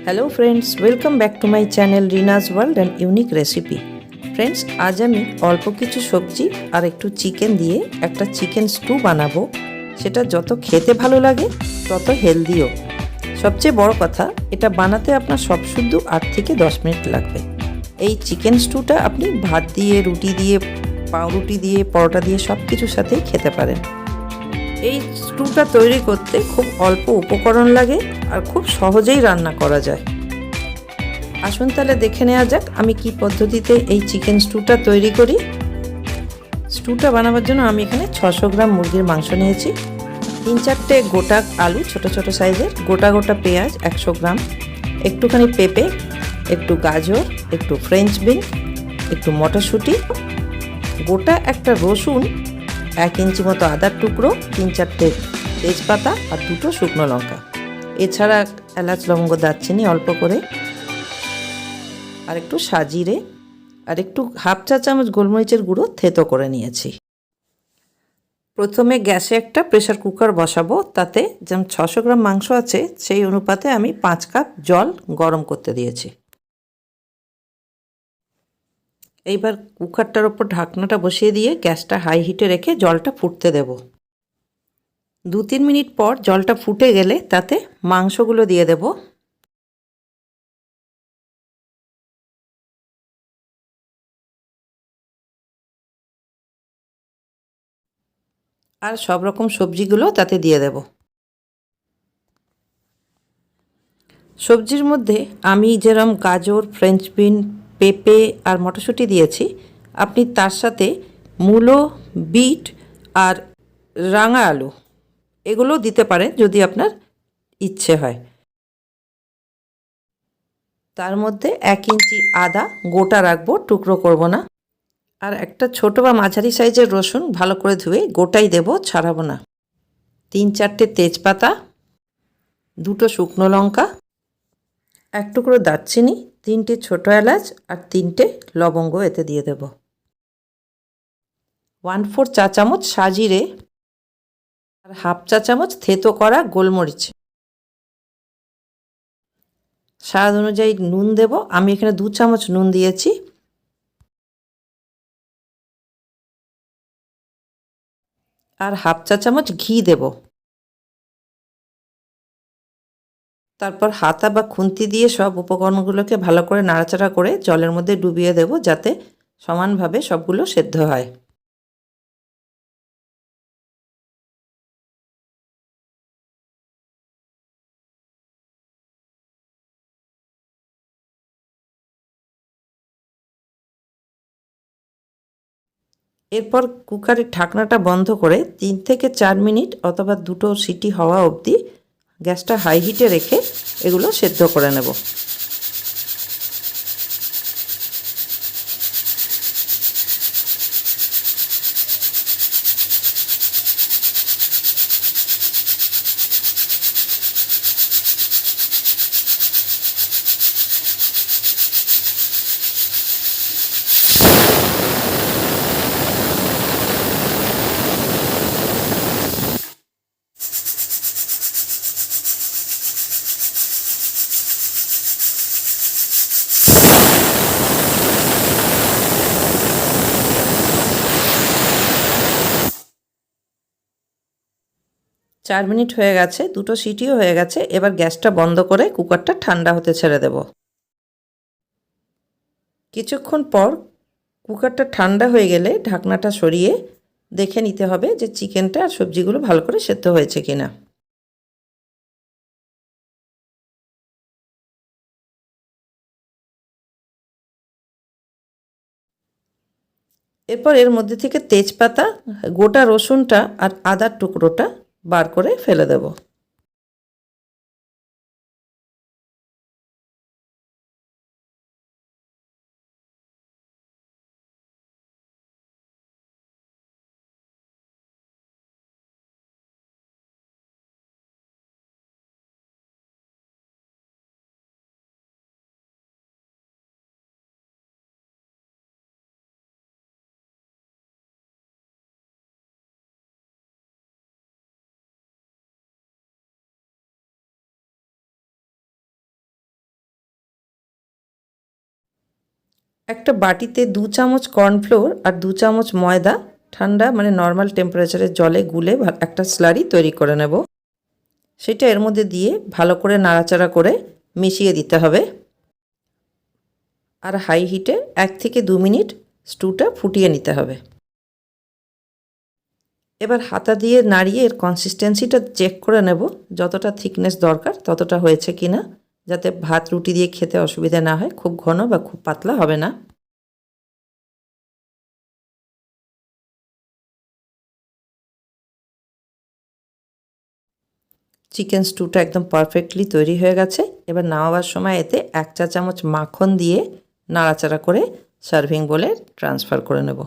Hello friends, welcome back to my channel Rina's world and unique recipe. Friends, আজ আমি অল্প কিছু সবজি আর একটু চিকেন দিয়ে একটা চিকেন স্টু বানাবো। সেটা যত খেতে ভালো লাগে তত হেলদিও। সবচেয়ে বড় কথা, এটা বানাতে আপনার সব শুদ্ধ 8 থেকে 10 মিনিট লাগবে। এই চিকেন স্টুটা আপনি ভাত দিয়ে, রুটি দিয়ে, পাউরুটি দিয়ে, পরোটা দিয়ে সব কিছুর সাথেই খেতে পারেন। এই স্টুটা তৈরি করতে খুব অল্প উপকরণ লাগে আর খুব সহজেই রান্না করা যায়। আসুন তাহলে দেখে নেওয়া যাক আমি কি পদ্ধতিতে এই চিকেন স্টুটা তৈরি করি। স্টুটা বানাবার জন্য আমি এখানে 600 গ্রাম মুরগির মাংস নিয়েছি, 3-4টে গোটা আলু ছোট ছোট সাইজের, গোটা পেঁয়াজ 100 গ্রাম, একটুখানি পেঁপে, একটু গাজর, একটু ফ্রেঞ্চ বিন, একটু মটরশুঁটি, গোটা একটা রসুন, 1 ইঞ্চি মতো আদার টুকরো, 3-4টে তেজপাতা আর 2টো শুকনো লঙ্কা, এছাড়া এলাচ, লবঙ্গ, দারচিনি অল্প করে, আর একটু সাজিরে, আর একটু হাফ চা চামচ গোলমরিচের গুঁড়ো থেতো করে নিয়েছি। প্রথমে গ্যাসে একটা প্রেসার কুকার বসাবো, তাতে যেমন 600 গ্রাম মাংস আছে সেই অনুপাতে আমি 5 কাপ জল গরম করতে দিয়েছি। এইবার কুকারটার ওপর ঢাকনাটা বসিয়ে দিয়ে গ্যাসটা হাই হিটে রেখে জলটা ফুটতে দেব। 2-3 মিনিট পর জলটা ফুটে গেলে তাতে মাংসগুলো দিয়ে দেব। আর সব রকম সবজিগুলো তাতে দিয়ে দেব। সবজির মধ্যে আমি যেরকম গাজর, ফ্রেঞ্চ বিন, পেঁপে আর মটরশুঁটি দিয়েছি, আপনি তার সাথে মূলো, বিট আর রাঙা আলু এগুলো দিতে পারেন যদি আপনার ইচ্ছে হয়। তার মধ্যে 1 ইঞ্চি আদা গোটা রাখবো, টুকরো করব না। আর একটা ছোট বা মাঝারি সাইজের রসুন ভালো করে ধুয়ে গোটাই দেব, ছাড়াবো না। 3-4টে তেজপাতা, 2টো শুকনো লঙ্কা, 1 টুকরো দারচিনি, 3টে ছোট এলাচ আর 3টে লবঙ্গ এতে দিয়ে দেব। 1/4 চা চামচ সাজিরে আর হাফ চা চামচ থেতো করা গোলমরিচ। স্বাদ অনুযায়ী নুন দেব, আমি এখানে 2 চামচ নুন দিয়েছি। আর হাফ চা চামচ ঘি দেব। তারপর হাতা বা খুন্তি দিয়ে সব উপকরণগুলোকে ভালো করে নাড়াচাড়া করে জলের মধ্যে ডুবিয়ে দেব, যাতে সমানভাবে সবগুলো সেদ্ধ হয়। এরপর কুকারের ঢাকনাটা বন্ধ করে 3 থেকে 4 মিনিট অথবা 2টো সিটি হওয়া অবধি গ্যাসটা হাই হিটে রেখে এগুলো সেদ্ধ করে নেব। চার মিনিট হয়ে গেছে, 2টো সিটিও হয়ে গেছে। এবার গ্যাসটা বন্ধ করে কুকারটা ঠান্ডা হতে ছেড়ে দেব। কিছুক্ষণ পর কুকারটা ঠান্ডা হয়ে গেলে ঢাকনাটা সরিয়ে দেখে নিতে হবে যে চিকেনটা আর সবজিগুলো ভালো করে সেদ্ধ হয়েছে কিনা। এরপর এর মধ্যে থেকে তেজপাতা, গোটা রসুনটা আর আদার টুকরোটা বার করে ফেলে দেব। একটা বাটিতে 2 চামচ কর্নফ্লোর আর 2 চামচ ময়দা ঠান্ডা মানে নর্মাল টেম্পারেচারে জলে গুলে একটা স্লারি তৈরি করে নেব। সেটা এর মধ্যে দিয়ে ভালো করে নাড়াচাড়া করে মিশিয়ে দিতে হবে। আর হাই হিটে 1 থেকে 2 মিনিট স্টুটা ফুটিয়ে নিতে হবে। এবার হাতা দিয়ে নাড়িয়ে এর কনসিস্টেন্সিটা চেক করে নেব, যতটা থিকনেস দরকার ততটা হয়েছে কিনা, যাতে ভাত রুটি দিয়ে খেতে অসুবিধা না হয়, খুব ঘন বা খুব পাতলা হবে না। চিকেন স্টুটা একদম পারফেক্টলি তৈরি হয়ে গেছে। এবার নামাবার সময় এতে 1 চা চামচ মাখন দিয়ে নাড়াচাড়া করে সার্ভিং বোলে ট্রান্সফার করে নেব।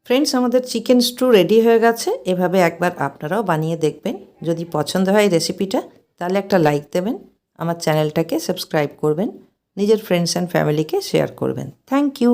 ফ্রেন্ডস, আমাদের চিকেন স্টু রেডি হয়ে গেছে। এভাবে একবার আপনারাও বানিয়ে দেখবেন। যদি পছন্দ হয় রেসিপিটা, তাহলে একটা লাইক দেবেন, আমার চ্যানেলটাকে সাবস্ক্রাইব করবেন, নিজের ফ্রেন্ডস অ্যান্ড ফ্যামিলিকে শেয়ার করবেন। Thank you.